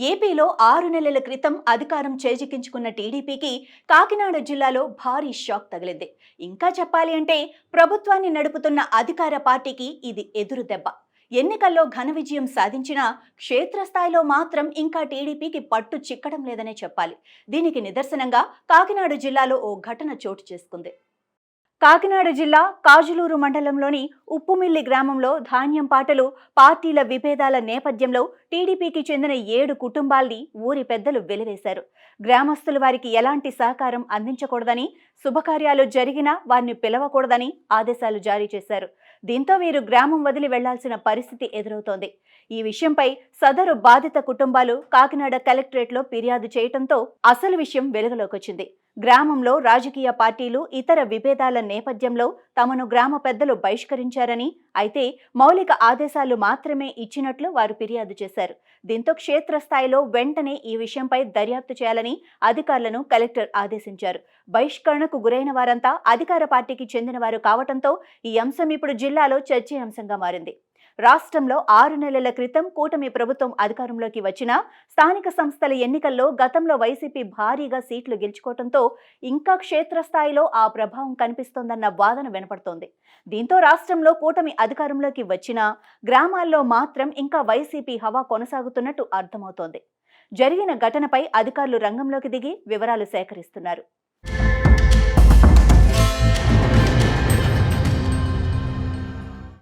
ఏపీలో 6 నెలల క్రితం అధికారం చేజిక్కించుకున్న టీడీపీకి కాకినాడ జిల్లాలో భారీ షాక్ తగిలింది. ఇంకా చెప్పాలి అంటే ప్రభుత్వాన్ని నడుపుతున్న అధికార పార్టీకి ఇది ఎదురు దెబ్బ. ఎన్నికల్లో ఘన విజయం సాధించినా క్షేత్రస్థాయిలో మాత్రం ఇంకా టీడీపీకి పట్టు చిక్కడం లేదనే చెప్పాలి. దీనికి నిదర్శనంగా కాకినాడ జిల్లాలో ఓ ఘటన చోటు చేసుకుంది. కాకినాడ జిల్లా కాజులూరు మండలంలోని ఉప్పుమిల్లి గ్రామంలో ధాన్యం పాటలు, పార్టీల విభేదాల నేపథ్యంలో టీడీపీకి చెందిన 7 కుటుంబాల్ని ఊరి పెద్దలు వెలివేశారు. గ్రామస్తులు వారికి ఎలాంటి సహకారం అందించకూడదని, శుభకార్యాలు జరిగినా వారిని పిలవకూడదని ఆదేశాలు జారీ చేశారు. దీంతో వీరు గ్రామం వదిలి వెళ్లాల్సిన పరిస్థితి ఎదురవుతోంది. ఈ విషయంపై సదరు బాధిత కుటుంబాలు కాకినాడ కలెక్టరేట్లో ఫిర్యాదు చేయడంతో అసలు విషయం వెలుగులోకొచ్చింది. గ్రామంలో రాజకీయ పార్టీలు ఇతర విభేదాల నేపథ్యంలో తమను గ్రామ పెద్దలు బహిష్కరించారని, అయితే మౌలిక ఆదేశాలు మాత్రమే ఇచ్చినట్లు వారు ఫిర్యాదు చేశారు. దీంతో క్షేత్రస్థాయిలో వెంటనే ఈ విషయంపై దర్యాప్తు చేయాలని అధికారులను కలెక్టర్ ఆదేశించారు. బహిష్కరణకు గురైన వారంతా అధికార పార్టీకి చెందిన వారు కావడంతో ఈ అంశం ఇప్పుడు జిల్లాలో చర్చనీయాంశంగా మారింది. రాష్ట్రంలో 6 నెలల క్రితం కూటమి ప్రభుత్వం అధికారంలోకి వచ్చినా స్థానిక సంస్థల ఎన్నికల్లో గతంలో వైసీపీ భారీగా సీట్లు గెలుచుకోవడంతో ఇంకా క్షేత్రస్థాయిలో ఆ ప్రభావం కనిపిస్తోందన్న వాదన వినపడుతోంది. దీంతో రాష్ట్రంలో కూటమి అధికారంలోకి వచ్చినా గ్రామాల్లో మాత్రం ఇంకా వైసీపీ హవా కొనసాగుతున్నట్టు అర్థమవుతోంది. జరిగిన ఘటనపై అధికారులు రంగంలోకి దిగి వివరాలు సేకరిస్తున్నారు.